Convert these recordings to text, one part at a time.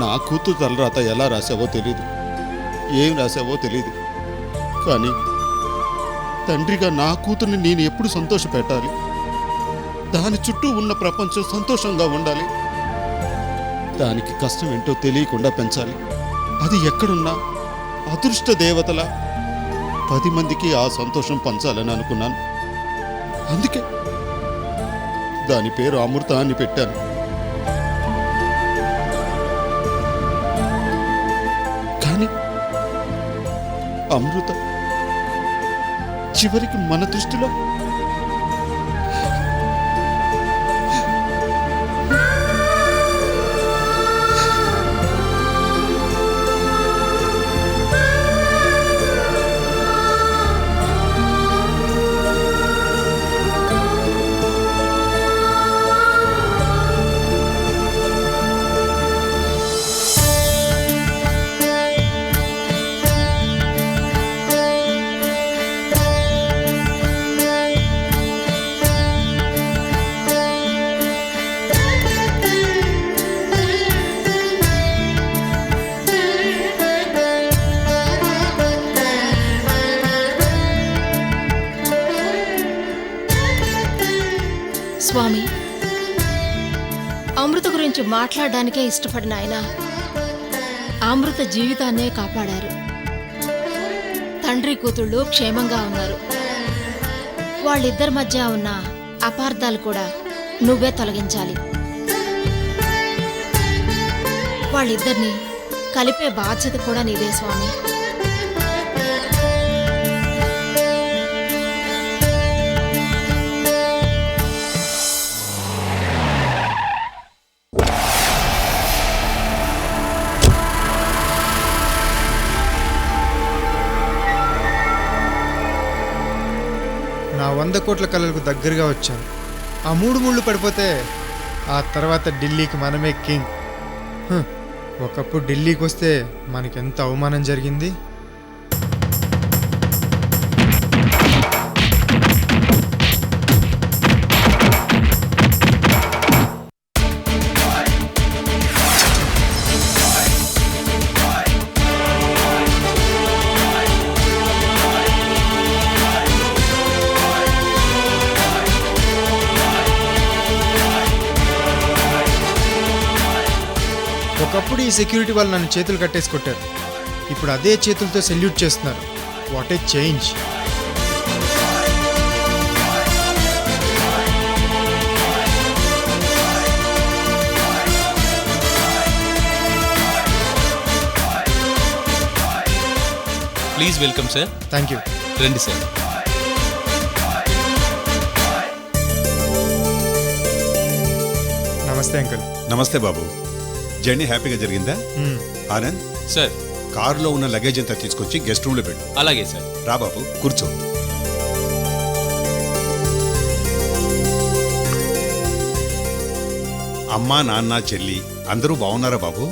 నా కూతురు తలరాత ఎలా రాసావో తెలీదు, ఏం రాసావో తెలీదు. కానీ తండ్రిగా నా కూతుర్ని నేను ఎప్పుడు సంతోషపెట్టాలి? దాని చుట్టూ ఉన్న ప్రపంచం సంతోషంగా ఉండాలి. దానికి కష్టం ఏంటో తెలియకుండా పెంచాలి. అది ఎక్కడున్నా అదృష్ట దేవతల 10 మందికి ఆ సంతోషం పంచాలని అనుకున్నాను. అందుకే దాని పేరు అమృత అని పెట్టాను. కానీ అమృత చివరికి మన దృష్టిలో స్వామి, అమృత గురించి మాట్లాడడానికే ఇష్టపడిన ఆయన అమృత జీవితాన్నే కాపాడారు. తండ్రి కూతుళ్ళు క్షేమంగా ఉన్నారు. వాళ్ళిద్దరి మధ్య ఉన్న అపార్థాలు కూడా నువ్వే తొలగించాలి. వాళ్ళిద్దరినీ కలిపే బాధ్యత కూడా నీదే స్వామి. నా 100 కోట్ల కలలకు దగ్గరగా వచ్చాను. ఆ 3 ముళ్ళు పడిపోతే ఆ తర్వాత ఢిల్లీకి మనమే కింగ్. ఒకప్పుడు ఢిల్లీకి వస్తే మనకెంత అవమానం జరిగింది. ఒకప్పుడు ఈ సెక్యూరిటీ వాళ్ళు నన్ను చేతులు కట్టేసి కొట్టారు. ఇప్పుడు అదే చేతులతో సెల్యూట్ చేస్తున్నారు. What a change. Please welcome sir. Thank you. రండి సార్. నమస్తే అంకుల్. నమస్తే బాబు. జర్నీ హ్యాపీగా జరిగిందా? ఆనంద్ సార్, కారులో ఉన్న లగేజ్ అంతా తీసుకొచ్చి గెస్ట్ రూమ్లో పెట్టు. అలాగే సార్. రా బాబు, కూర్చో. అమ్మా, నాన్న, చెల్లి అందరూ బాగున్నారా బాబు?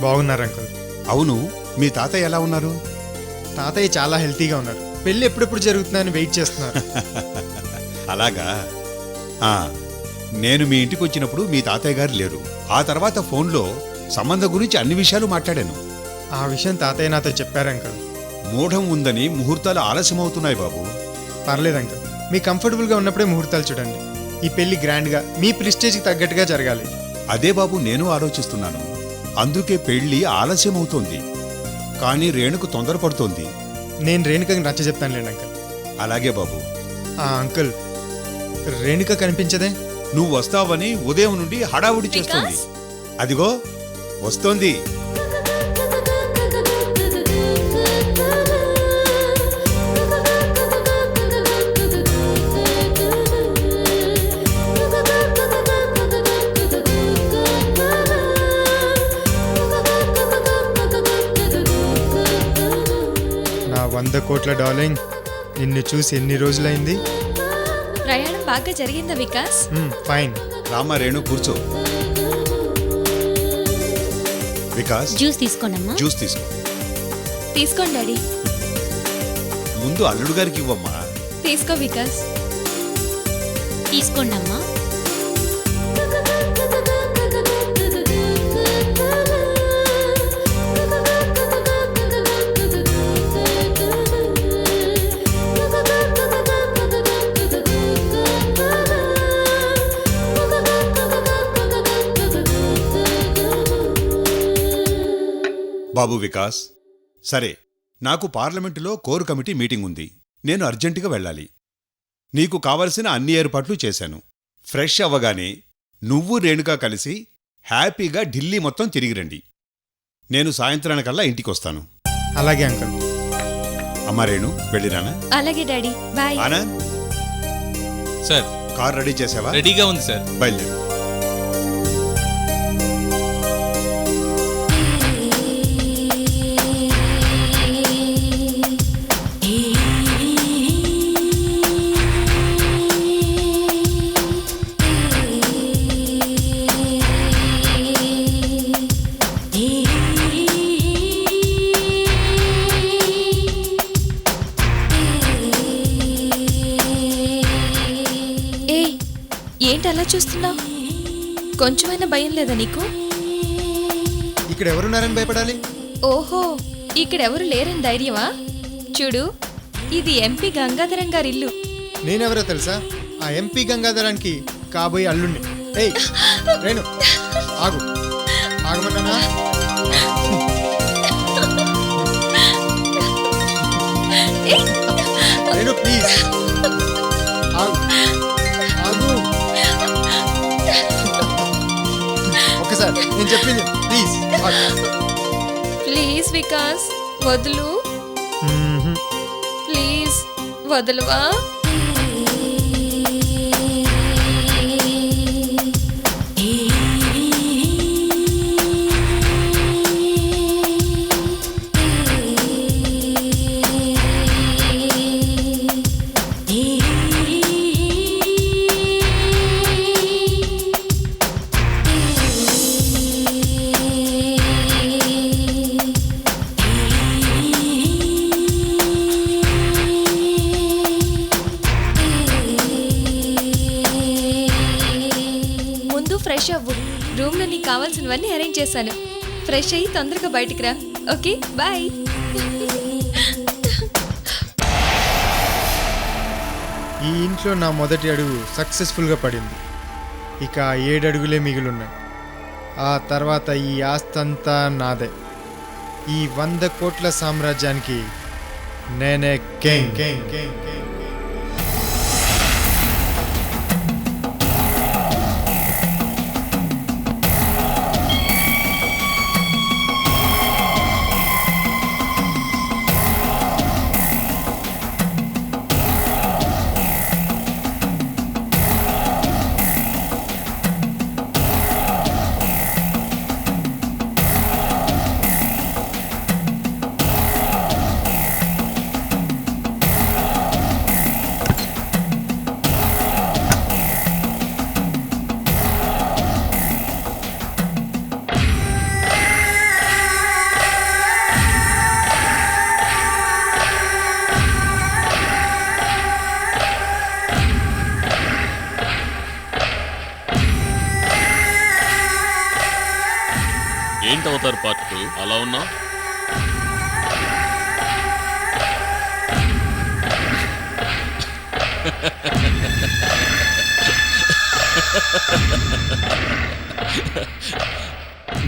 బాగున్నారు అంకుల్. అవును, మీ తాతయ్య ఎలా ఉన్నారు? తాతయ్య చాలా హెల్తీగా ఉన్నారు. పెళ్ళి ఎప్పుడెప్పుడు జరుగుతుందని వెయిట్ చేస్తున్నారు. అలాగా? నేను మీ ఇంటికి వచ్చినప్పుడు మీ తాతయ్య గారు లేరు. ఆ తర్వాత ఫోన్లో సంబంధం గురించి అన్ని విషయాలు మాట్లాడాను. ఆ విషయం తాతయ్య నాతో చెప్పారు అంకుల్. మూఢం ఉందని ముహూర్తాలు ఆలస్యమవుతున్నాయి బాబు. పర్లేదు అంకుల్, మీ కంఫర్టబుల్గా ఉన్నప్పుడే ముహూర్తాలు చూడండి. ఈ పెళ్లి గ్రాండ్గా మీ ప్రిస్టేజ్కి తగ్గట్టుగా జరగాలి. అదే బాబు నేను ఆలోచిస్తున్నాను. అందుకే పెళ్లి ఆలస్యమవుతోంది. కానీ రేణుకు తొందరపడుతోంది. నేను రేణుకకి నచ్చ చెప్తానులేండి అంకుల్. అలాగే బాబు. అంకుల్, రేణుక కనిపించదే? నువ్వు వస్తావని ఉదయం నుండి హడావుడి చేస్తోంది. అదిగో వస్తోంది. నా 100 కోట్ల డార్లింగ్, నిన్ను చూసి ఎన్ని రోజులైంది? ప్రయాణం బాగా జరిగిందా వికాస్? ఫైన్. రామ, రేణు కూర్చో. వికాస్, జ్యూస్ తీసుకోనమ్మా. జ్యూస్ తీసుకో. తీసుకోండి డాడీ. ముందు అల్లుడు గారికి ఇవ్వమ్మా. తీసుకో వికాస్. తీసుకోండి అమ్మా. బాబు వికాస్, సరే, నాకు పార్లమెంటులో కోర్ కమిటీ మీటింగ్ ఉంది. నేను అర్జెంటుగా వెళ్ళాలి. నీకు కావలసిన అన్ని ఏర్పాట్లు చేశాను. ఫ్రెష్ అవ్వగానే నువ్వు రేణుకా కలిసి హ్యాపీగా ఢిల్లీ మొత్తం తిరిగి రండి. నేను సాయంత్రానికల్లా ఇంటికొస్తాను. అలాగే అంకుల్. అమ్మా రేణు, వెళ్ళిరానా? అలాగే daddy, bye. Anand, sir car ready చేసావా? రెడీగా ఉంది సార్. బయలుదేరు. ఏ ఏంటి అలా చూస్తున్నావు? కొంచెమైనా భయం లేదా నీకు? ఇక్కడ ఎవరున్నారని భయపడాలి? ఓహో, ఇక్కడెవరు లేరని ధైర్యమా? చూడు, ఇది ఎంపీ గంగాధరం గారి ఇల్లు. నేనెవరో తెలుసా? ఆ ఎంపీ గంగాధరానికి కాబోయే అల్లుణ్ణి. ఏయ్ రేణు, ఆగు. ఆగమన్నానా? రేణు ప్లీజ్ ఆగు. ఆగు. ఒకసారి నేను చెప్పింది ప్లీజ్ ఆగు. ప్లీజ్ వికాస్, వదులు. ప్లీజ్ వదలవా? ఫ్రెష్ అవ్వు. రూమ్లో నీకు కావాల్సినవన్నీ అరేంజ్ చేశాను. ఫ్రెష్ అయ్యి తొందరగా బయటికి రా. Okay, bye. ఈ ఇంట్లో నా మొదటి అడుగు సక్సెస్ఫుల్గా పడింది. ఇక 7 అడుగులే మిగిలిన్నాయి. ఆ తర్వాత ఈ ఆస్తంతా నాదే. ఈ 100 కోట్ల సామ్రాజ్యానికి నేనే కింగ్. ఏంటవుతారు పార్ట్ 2 అలా ఉన్నా?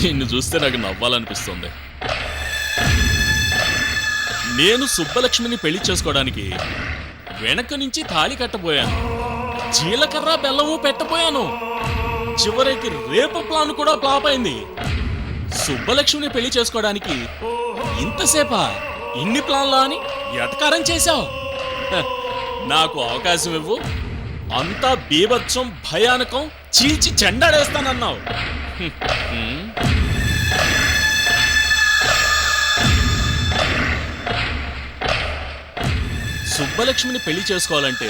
నిన్ను చూస్తే నాకు నవ్వాలనిపిస్తుంది. నేను సుబ్బలక్ష్మిని పెళ్లి చేసుకోవడానికి వెనక నుంచి తాళి కట్టబోయాను. జీలకర్ర బెల్లము పెట్టబోయాను. చివరికి రేపు ప్లాన్ కూడా ఫ్లాప్ అయింది. సుబ్బలక్ష్మిని పెళ్లి చేసుకోవడానికి ఇంతసేపా? ఇన్ని ప్లాన్లా అని ఎటకారం చేశావు. నాకు అవకాశం ఇవ్వు, అంతా బీభత్సం భయానకం చీల్చి చెండాడేస్తానన్నావు. సుబ్బలక్ష్మిని పెళ్లి చేసుకోవాలంటే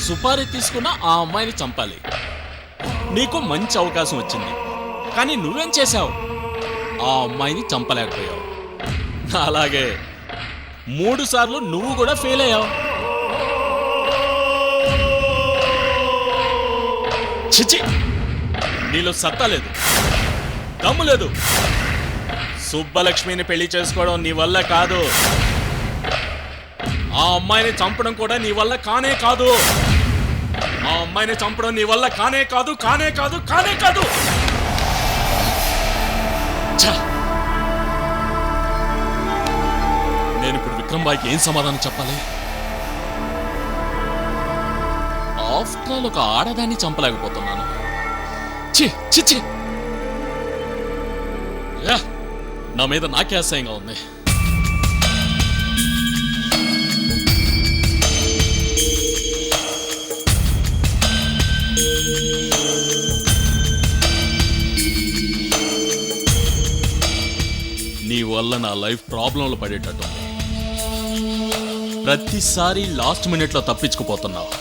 సుపారీ తీసుకున్న ఆ అమ్మాయిని చంపాలి. నీకు మంచి అవకాశం వచ్చింది, కానీ నువ్వేం చేశావు? ఆ అమ్మాయిని చంపలేకపోయావు. అలాగే 3 సార్లు నువ్వు కూడా ఫెయిల్ అయ్యావు. చిచి, నీలో సత్తా లేదు, దమ్ము లేదు. సుబ్బలక్ష్మిని పెళ్లి చేసుకోవడం నీ వల్ల కాదు. ఆ అమ్మాయిని చంపడం కూడా నీ వల్ల కానే కాదు. ఆ అమ్మాయిని చంపడం నీ వల్ల కానే కాదు. విక్రమ్ బాయ్కి ఏం సమాధానం చెప్పాలి? ఆఫ్టర్ ఆల్ ఒక ఆడదాన్ని చంపలేకపోతున్నాను. ఛీ ఛీ ఛీ! యా, నా మీద నాకే అసహ్యంగా ఉంది. నీ వల్ల నా లైఫ్ ప్రాబ్లంలో పడేటట్టుంది. ప్రతిసారి లాస్ట్ మినిట్లో తప్పించుకుపోతున్నావు.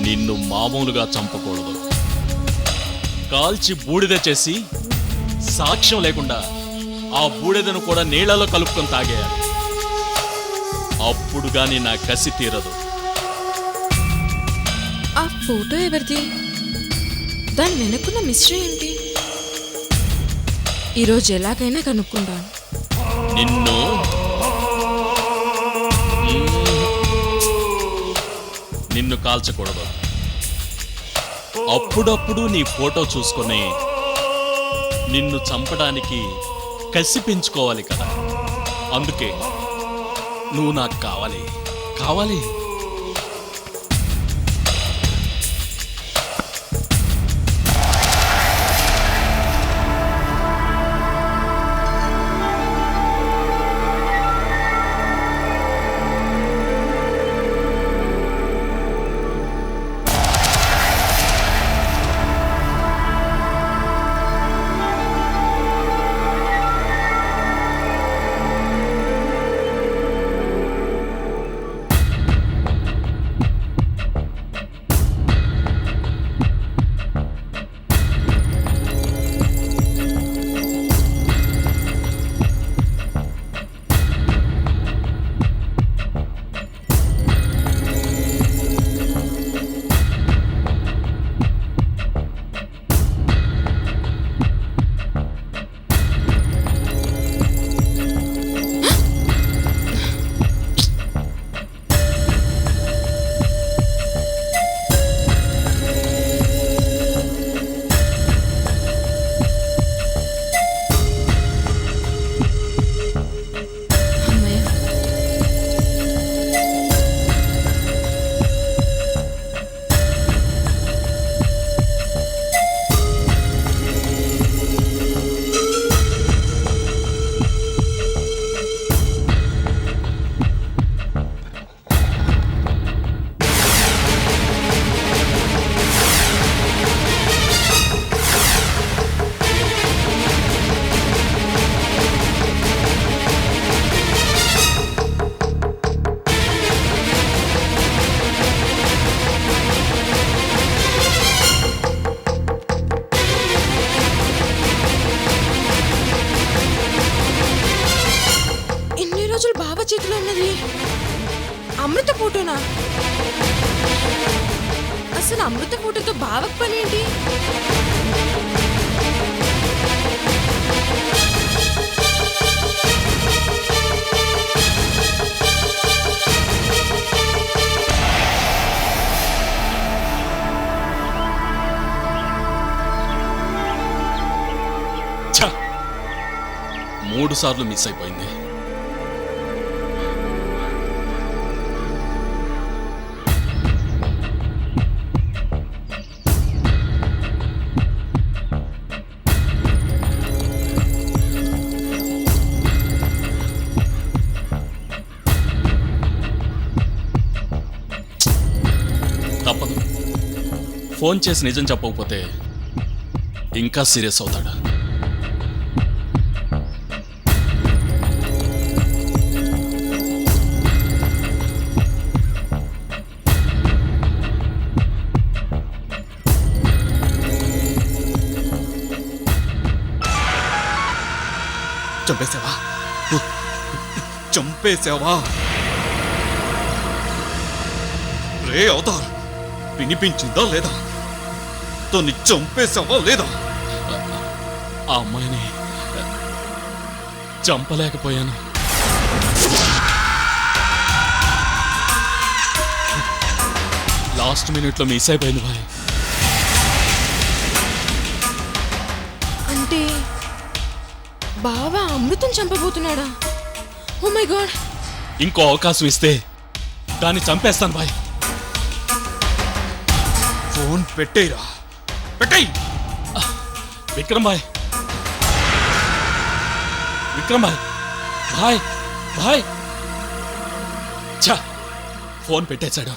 నిన్ను మామూలుగా చంపకూడదు. కాల్చి బూడిద చేసి సాక్ష్యం లేకుండా ఆ బూడిదను కూడా నీళ్లలో కలుపుకొని తాగేయాలి. అప్పుడు గాని నా కసి తీరదు. ఆ ఫోటో ఎవరిది? దాని వెనుకున్న మిస్టరీ ఏంటి? ఈరోజు ఎలాగైనా కనుక్కుంటాను. నిన్ను కాల్చకూడదు. అప్పుడప్పుడు నీ ఫోటో చూసుకొని నిన్ను చంపడానికి కసి పెంచుకోవాలి కదా. అందుకే నువ్వు నాకు కావాలి కావాలి. చేతిలో ఉన్నది అమృత ఫోటోనా? అసలు అమృత ఫోటోతో బావకు పని ఏంటి? ఛ! 3 సార్లు మిస్ అయిపోయింది. తప్పదు. ఫోన్ చేసి నిజం చెప్పకపోతే ఇంకా సీరియస్ అవుతాడు. చంపేశావా? చంపేశావా? రే అవతార్, వినిపించిందా లేదా? తన్ని చంపేశావా లేదా? ఆ అమ్మాయిని చంపలేకపోయాను. లాస్ట్ మినిట్లో మిస్ అయిపోయింది భాయ్. అంటే బావ అమృతం చంపబోతున్నాడా? Oh my God. ఇంకో అవకాశం ఇస్తే దాన్ని చంపేస్తాను బాయ్. ఫోన్ పెట్టేయరా, పెట్టేయ్. విక్రమ్ భాయ్, విక్రమ్ భాయ్, భాయ్ భాయ్. ఛా, ఫోన్ పెట్టేశాడు.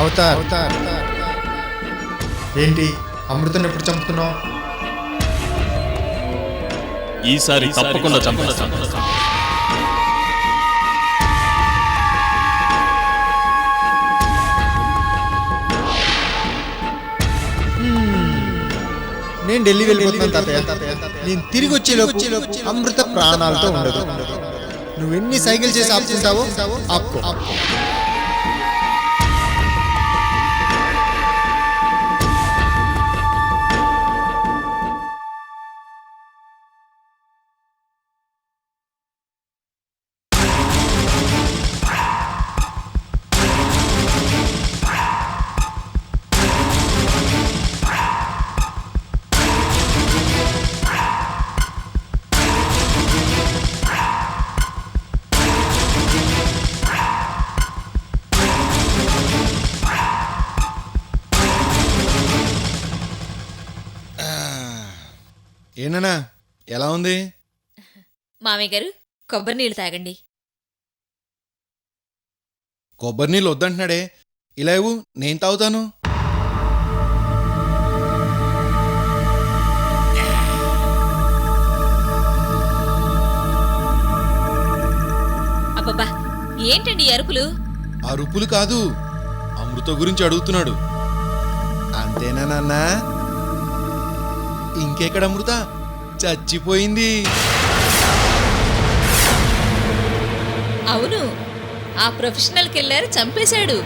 అవతార్ ఏంటి అమృతను ఎప్పుడు చంపుతున్నావు? ఈసారి తప్పకుండా చంపేస్తాను. నేను ఢిల్లీ వెళ్ళిపోతున్నాను తాతయ్య. నేను తిరిగి వచ్చేలోపు అమృత ప్రాణాలతో ఉండదు. నువ్వు ఎన్ని సైకిల్ చేసి ఆపుకుంటావో ఆపుకో. ఏంటన్నా ఎలా ఉంది? మామయ్య గారు కొబ్బరి నీళ్ళు తాగండి. కొబ్బరి నీళ్ళు వద్దంటున్నాడే, ఇలా ఇవ్వు, నేను తాగుతాను. అబ్బబ్బా, ఏంటండి అరుపులు? అరుపులు కాదు, అమృత గురించి అడుగుతున్నాడు. అంతేనా నాన్న? ఇంకెక్కడ అమృత? చచ్చిపోయింది. అవును, ఆ ప్రొఫెషనల్ కిల్లర్ చంపేశాడు.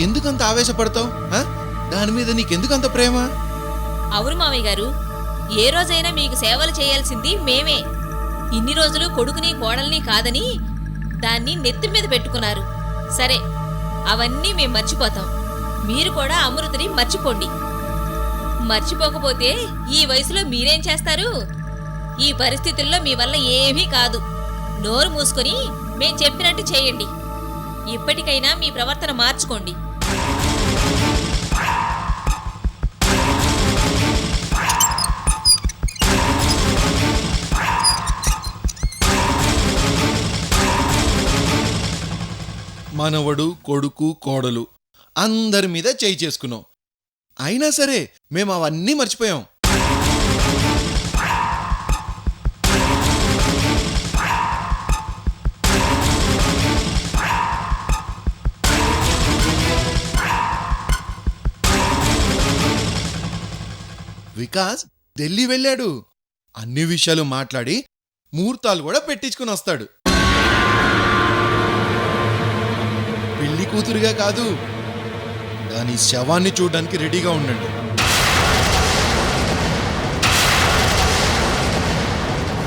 ఎందుకంత ఆవేశపడతావు? దాని మీద నీకెందుకంత ప్రేమ? అవును మామయ్య గారు, ఏ రోజైనా మీకు సేవలు చేయాల్సింది మేమే. ఇన్ని రోజులు కొడుకుని కోడల్ని కాదని దాన్ని నెత్తి మీద పెట్టుకున్నారు. సరే, అవన్నీ మేం మర్చిపోతాం. మీరు కూడా అమృతని మర్చిపోండి. మర్చిపోకపోతే ఈ వయసులో మీరేం చేస్తారు? ఈ పరిస్థితుల్లో మీ వల్ల ఏమీ కాదు. నోరు మూసుకొని మేం చెప్పినట్టు చేయండి. ఇప్పటికైనా మీ ప్రవర్తన మార్చుకోండి. మనవడు, కొడుకు, కోడలు అందరి మీద చేయి చేసుకున్నాం. అయినా సరే మేము అవన్నీ మర్చిపోయాం. వికాస్ ఢిల్లీ వెళ్ళాడు. అన్ని విషయాలు మాట్లాడి ముహూర్తాలు కూడా పెట్టించుకుని వస్తాడు. పెళ్లి కూతురుగా కాదు, దాని శవాన్ని చూడడానికి రెడీగా ఉండండి.